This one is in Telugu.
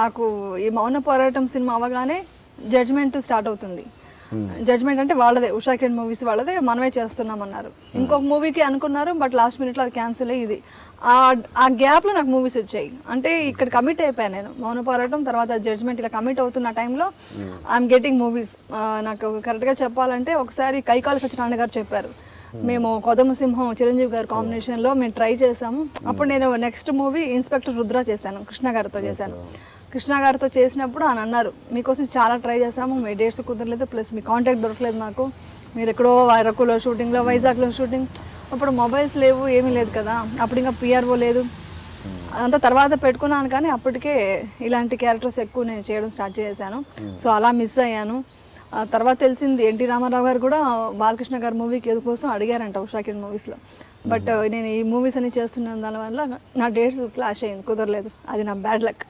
నాకు ఈ మౌన పోరాటం సినిమా అవగానే జడ్జ్మెంట్ స్టార్ట్ అవుతుంది. జడ్జ్మెంట్ అంటే వాళ్ళదే, ఉషా కిరణ్ మూవీస్ వాళ్ళదే, మనమే చేస్తున్నాం అన్నారు. ఇంకొక మూవీకి అనుకున్నారు, బట్ లాస్ట్ మినిట్లో అది క్యాన్సిల్ అయ్యి ఇది ఆ గ్యాప్లో నాకు మూవీస్ వచ్చాయి. అంటే ఇక్కడ కమిట్ అయిపోయాను నేను. మౌన పోరాటం తర్వాత జడ్జ్మెంట్ ఇలా కమిట్ అవుతున్న టైంలో ఐఎమ్ గెటింగ్ మూవీస్. నాకు కరెక్ట్గా చెప్పాలంటే ఒకసారి కైకాల సత్యనారాయణ గారు చెప్పారు, మేము కొదమ సింహం చిరంజీవి గారి కాంబినేషన్లో మేము ట్రై చేసాము. అప్పుడు నేను నెక్స్ట్ మూవీ ఇన్స్పెక్టర్ రుద్ర చేశాను, కృష్ణ గారితో చేశాను. కృష్ణ గారితో చేసినప్పుడు ఆయన అన్నారు, మీకోసం చాలా ట్రై చేసాము, మీ డేట్స్ కుదరలేదు, ప్లస్ మీ కాంటాక్ట్ దొరకలేదు మాకు, మీరు ఎక్కడో అరకులో షూటింగ్లో, వైజాగ్లో షూటింగ్, అప్పుడు మొబైల్స్ లేవు, ఏమీ లేదు కదా, అప్పుడు ఇంకా పిఆర్ఓ లేదు, అదంతా తర్వాత పెట్టుకున్నాను. కానీ అప్పటికే ఇలాంటి క్యారెక్టర్స్ ఎక్కువ నేను చేయడం స్టార్ట్ చేశాను. సో అలా మిస్ అయ్యాను. తర్వాత తెలిసింది ఎన్టీ రామారావు గారు కూడా బాలకృష్ణ గారి మూవీకి కోసం అడిగారంట ఉషా కిరణ్ మూవీస్లో. బట్ నేను ఈ మూవీస్ అన్ని చేస్తున్న దానివల్ల నా డేట్స్ క్లాష్ అయింది, కుదరలేదు. అది నా బ్యాడ్ లక్.